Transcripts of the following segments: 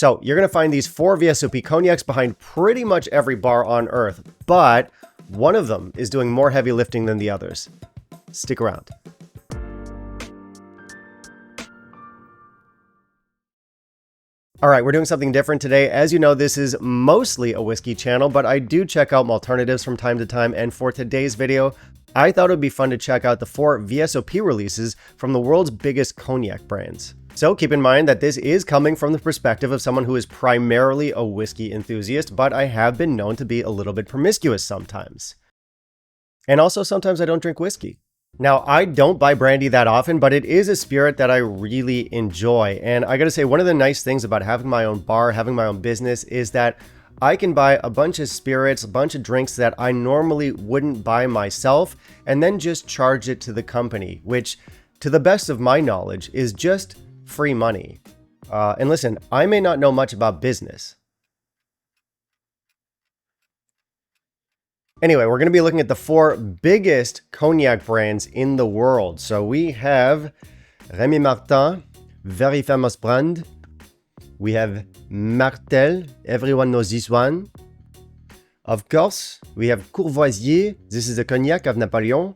So you're going to find these 4 VSOP Cognacs behind pretty much every bar on earth, but one of them is doing more heavy lifting than the others. Stick around. All right, we're doing something different today. As you know, this is mostly a whiskey channel, but I do check out alternatives from time to time. And for today's video, I thought it would be fun to check out the 4 VSOP releases from the world's biggest cognac brands. So keep in mind that this is coming from the perspective of someone who is primarily a whiskey enthusiast, but I have been known to be a little bit promiscuous sometimes. And also sometimes I don't drink whiskey. Now, I don't buy brandy that often, but it is a spirit that I really enjoy. And I gotta say, one of the nice things about having my own bar, having my own business, is that I can buy a bunch of spirits, a bunch of drinks that I normally wouldn't buy myself, and then just charge it to the company, which, to the best of my knowledge, is just free money. And listen, I may not know much about business. Anyway, we're going to be looking at the 4 biggest cognac brands in the world. So we have Rémy Martin, very famous brand. We have Martell, everyone knows this one. Of course, we have Courvoisier, this is a cognac of Napoleon.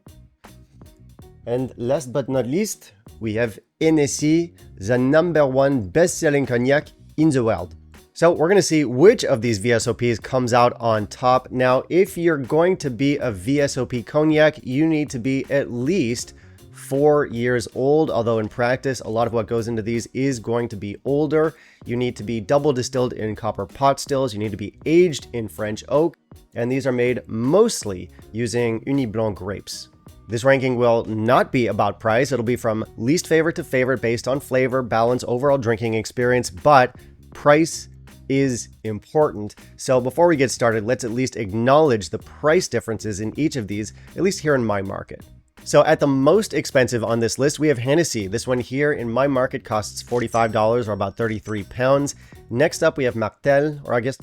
And last but not least, we have Hennessy, the #1 best-selling cognac in the world. So we're going to see which of these VSOPs comes out on top. Now, if you're going to be a VSOP cognac, you need to be at least 4 years old, although in practice, a lot of what goes into these is going to be older. You need to be double distilled in copper pot stills. You need to be aged in French oak, and these are made mostly using Uni Blanc grapes. This ranking will not be about price. It'll be from least favorite to favorite based on flavor, balance, overall drinking experience, but price is important. So before we get started, let's at least acknowledge the price differences in each of these, at least here in my market. So at the most expensive on this list, we have Hennessy. This one here in my market costs $45 or about 33 pounds. Next up, we have Martell, or I guess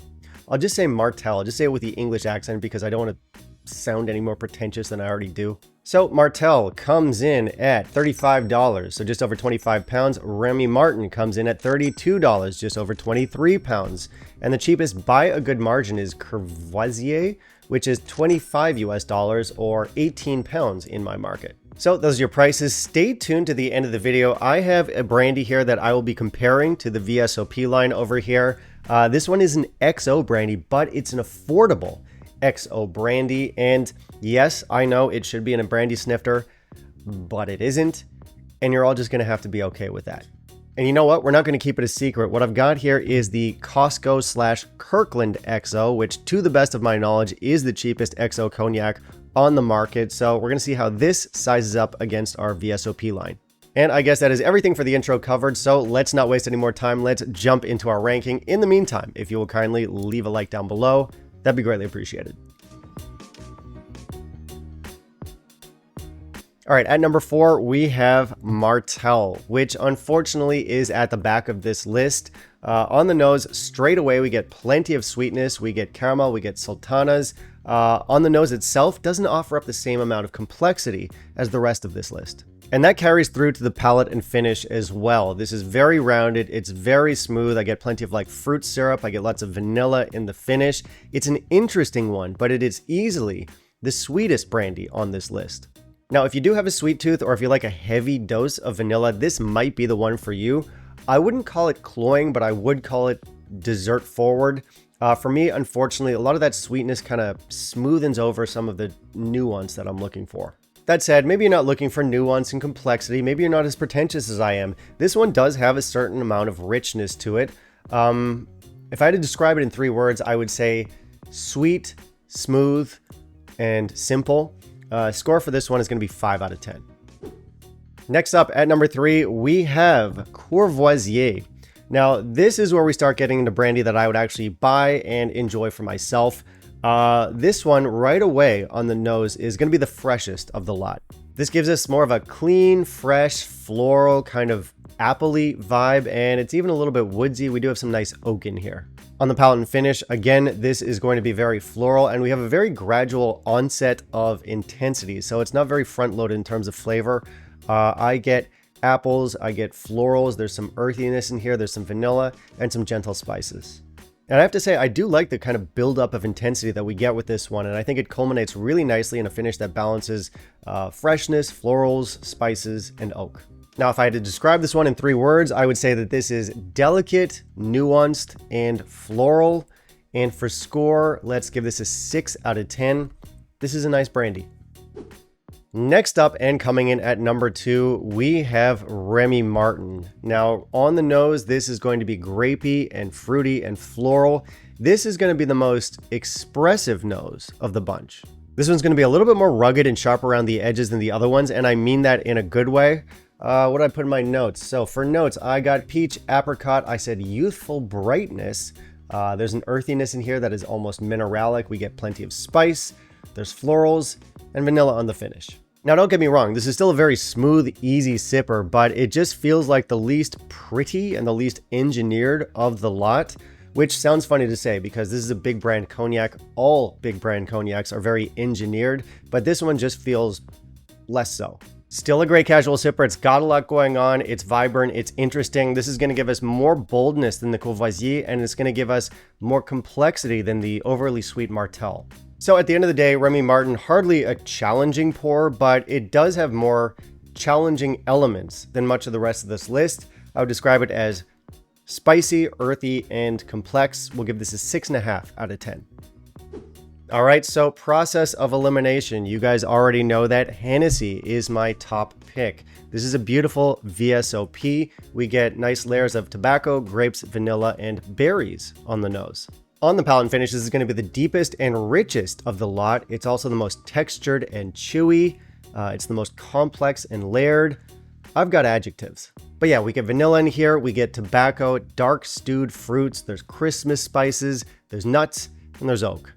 I'll just say Martell. I'll just say it with the English accent because I don't want to sound any more pretentious than I already do. So Martell comes in at $35, so just over 25 pounds. Rémy Martin comes in at $32, just over 23 pounds. And the cheapest by a good margin is Courvoisier, which is $25 US or 18 pounds in my market. So those are your prices. Stay tuned to the end of the video. I have a brandy here that I will be comparing to the VSOP line over here. This one is an XO brandy, but it's an affordable XO brandy, and yes, I know it should be in a brandy snifter, but it isn't, and you're all just gonna have to be okay with that. And you know what? We're not gonna keep it a secret. What I've got here is the Costco/Kirkland XO, which to the best of my knowledge is the cheapest XO cognac on the market. So we're gonna see how this sizes up against our VSOP line. And I guess that is everything for the intro covered, so let's not waste any more time. Let's jump into our ranking. In the meantime, if you will kindly leave a like down below, that'd be greatly appreciated. All right, at number 4, we have Martell, which unfortunately is at the back of this list. On the nose, straight away, we get plenty of sweetness. We get caramel, we get sultanas. On the nose itself, doesn't offer up the same amount of complexity as the rest of this list. And that carries through to the palate and finish as well. This is very rounded, it's very smooth. I get plenty of like fruit syrup, I get lots of vanilla in the finish. It's an interesting one, but it is easily the sweetest brandy on this list. Now, if you do have a sweet tooth or if you like a heavy dose of vanilla, this might be the one for you. I wouldn't call it cloying, but I would call it dessert forward. For me, unfortunately, a lot of that sweetness kind of smoothens over some of the nuance that I'm looking for. That said, maybe you're not looking for nuance and complexity. Maybe you're not as pretentious as I am. This one does have a certain amount of richness to it. If I had to describe it in 3 words, I would say sweet, smooth, and simple. Score for this one is going to be 5 out of 10. Next up at number 3, we have Courvoisier. Now, this is where we start getting into brandy that I would actually buy and enjoy for myself. This one right away on the nose is going to be the freshest of the lot. This gives us more of a clean, fresh, floral kind of appley vibe, and it's even a little bit woodsy. We do have some nice oak in here. On the palate and finish, again, this is going to be very floral, and we have a very gradual onset of intensity, so it's not very front-loaded in terms of flavor. I get apples, I get florals, there's some earthiness in here, there's some vanilla, and some gentle spices. And I have to say, I do like the kind of buildup of intensity that we get with this one, and I think it culminates really nicely in a finish that balances freshness, florals, spices, and oak. Now, if I had to describe this one in 3 words, I would say that this is delicate, nuanced, and floral. And for score, let's give this a 6 out of 10. This is a nice brandy. Next up, and coming in at number 2, we have Rémy Martin. Now, on the nose, this is going to be grapey and fruity and floral. This is going to be the most expressive nose of the bunch. This one's going to be a little bit more rugged and sharp around the edges than the other ones, and I mean that in a good way. What did I put in my notes? So for notes, I got peach, apricot. I said youthful brightness. There's an earthiness in here that is almost mineralic. We get plenty of spice. There's florals and vanilla on the finish. Now, don't get me wrong, this is still a very smooth, easy sipper, but it just feels like the least pretty and the least engineered of the lot, which sounds funny to say because this is a big brand cognac. All big brand cognacs are very engineered, but this one just feels less so. Still a great casual sipper. It's got a lot going on. It's vibrant. It's interesting. This is going to give us more boldness than the Courvoisier, and it's going to give us more complexity than the overly sweet Martell. So at the end of the day, Rémy Martin, hardly a challenging pour, but it does have more challenging elements than much of the rest of this list. I would describe it as spicy, earthy, and complex. We'll give this a 6.5 out of 10. All right, so process of elimination. You guys already know that Hennessy is my top pick. This is a beautiful VSOP. We get nice layers of tobacco, grapes, vanilla, and berries on the nose. On the palate and finish, this is going to be the deepest and richest of the lot. It's also the most textured and chewy. It's the most complex and layered. I've got adjectives. But yeah, we get vanilla in here. We get tobacco, dark stewed fruits. There's Christmas spices. There's nuts, and there's oak.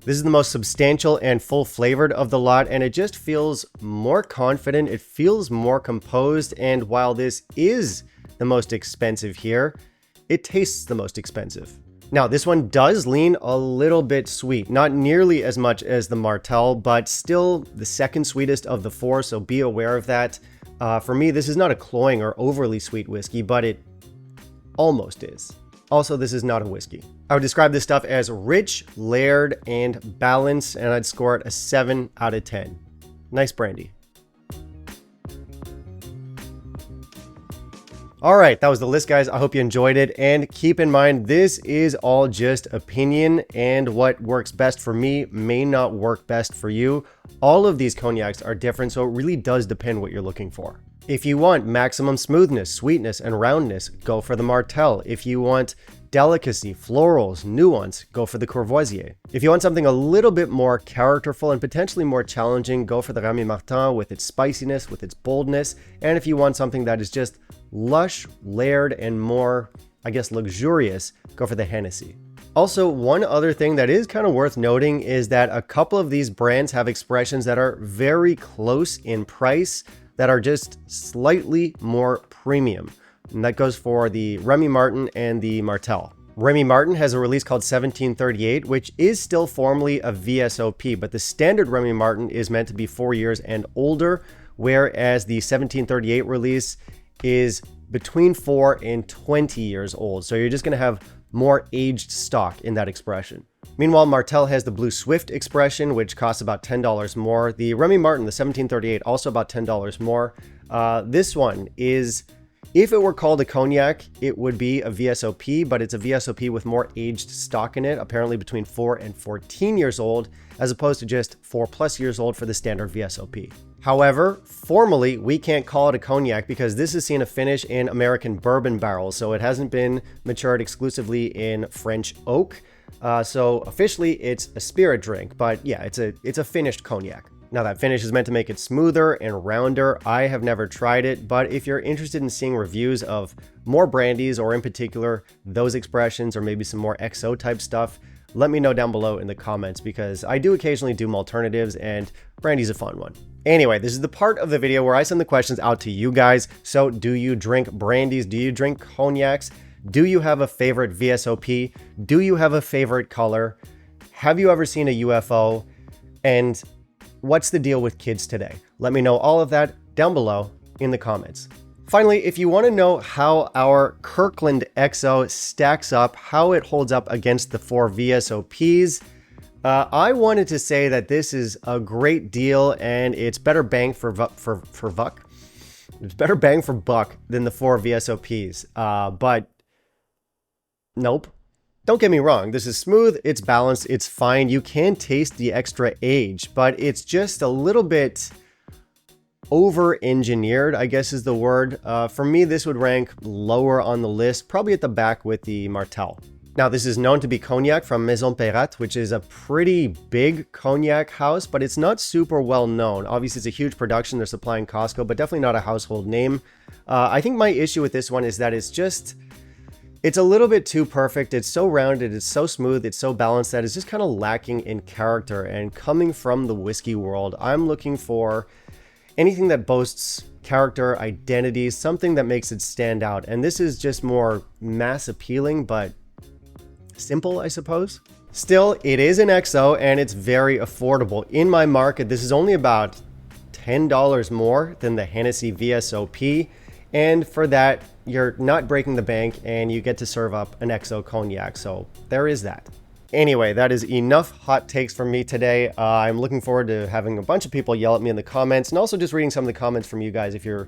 This is the most substantial and full flavored of the lot, and it just feels more confident. It feels more composed. And while this is the most expensive here, it tastes the most expensive. Now, this one does lean a little bit sweet, not nearly as much as the Martell, but still the second sweetest of the 4, so be aware of that. For me, this is not a cloying or overly sweet whiskey, but it almost is. Also, this is not a whiskey. I would describe this stuff as rich, layered, and balanced, and I'd score it a 7 out of 10. Nice brandy. All right, that was the list, guys. I hope you enjoyed it. And keep in mind, this is all just opinion, and what works best for me may not work best for you. All of these cognacs are different, so it really does depend what you're looking for. If you want maximum smoothness, sweetness, and roundness, go for the Martell. If you want delicacy, florals, nuance, go for the Courvoisier. If you want something a little bit more characterful and potentially more challenging, go for the Rémy Martin with its spiciness, with its boldness. And if you want something that is just lush, layered, and more, I guess, luxurious, go for the Hennessy. Also, one other thing that is kind of worth noting is that a couple of these brands have expressions that are very close in price, that are just slightly more premium. And that goes for the Rémy Martin and the Martell. Rémy Martin has a release called 1738, which is still formally a VSOP, but the standard Rémy Martin is meant to be 4 years and older, whereas the 1738 release is between 4 and 20 years old. So you're just going to have more aged stock in that expression. Meanwhile, Martell has the Blue Swift expression, which costs about $10 more. The Rémy Martin, the 1738, also about $10 more. This one is, if it were called a cognac, it would be a VSOP, but it's a VSOP with more aged stock in it, apparently between 4 and 14 years old, as opposed to just 4+ years old for the standard VSOP. However, formally, we can't call it a cognac because this has seen a finish in American bourbon barrels, so it hasn't been matured exclusively in French oak. So officially, it's a spirit drink, but yeah, it's a finished cognac. Now that finish is meant to make it smoother and rounder. I have never tried it, but if you're interested in seeing reviews of more brandies, or in particular those expressions, or maybe some more XO type stuff, let me know down below in the comments, because I do occasionally do alternatives and brandy's a fun one. Anyway, this is the part of the video where I send the questions out to you guys. So do you drink brandies? Do you drink cognacs? Do you have a favorite VSOP? Do you have a favorite color? Have you ever seen a UFO? And what's the deal with kids today? Let me know all of that down below in the comments. Finally, if you want to know how our Kirkland XO stacks up, how it holds up against the 4 VSOPs, I wanted to say that this is a great deal and it's better bang for buck. It's better bang for buck than the 4 VSOPs. But nope. Don't get me wrong. This is smooth. It's balanced. It's fine. You can taste the extra age, but it's just a little bit over-engineered, I guess is the word. For me, this would rank lower on the list, probably at the back with the Martell. Now, this is known to be cognac from Maison Perrate, which is a pretty big cognac house, but it's not super well known. Obviously, it's a huge production. They're supplying Costco, but definitely not a household name. I think my issue with this one is that it's a little bit too perfect. It's so rounded, it's so smooth, it's so balanced that it's just kind of lacking in character. And coming from the whiskey world, I'm looking for anything that boasts character, identity, something that makes it stand out. And this is just more mass appealing, but simple, I suppose. Still, it is an XO and it's very affordable. In my market, this is only about $10 more than the Hennessy VSOP. And for that, you're not breaking the bank and you get to serve up an XO cognac. So there is that. Anyway, that is enough hot takes from me today. I'm looking forward to having a bunch of people yell at me in the comments and also just reading some of the comments from you guys. If you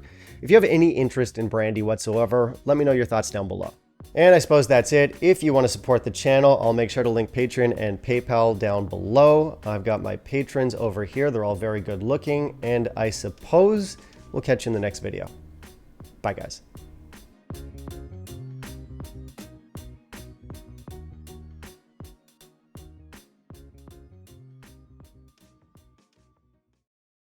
have any interest in brandy whatsoever, let me know your thoughts down below. And I suppose that's it. If you want to support the channel, I'll make sure to link Patreon and PayPal down below. I've got my patrons over here. They're all very good looking. And I suppose we'll catch you in the next video. Bye, guys.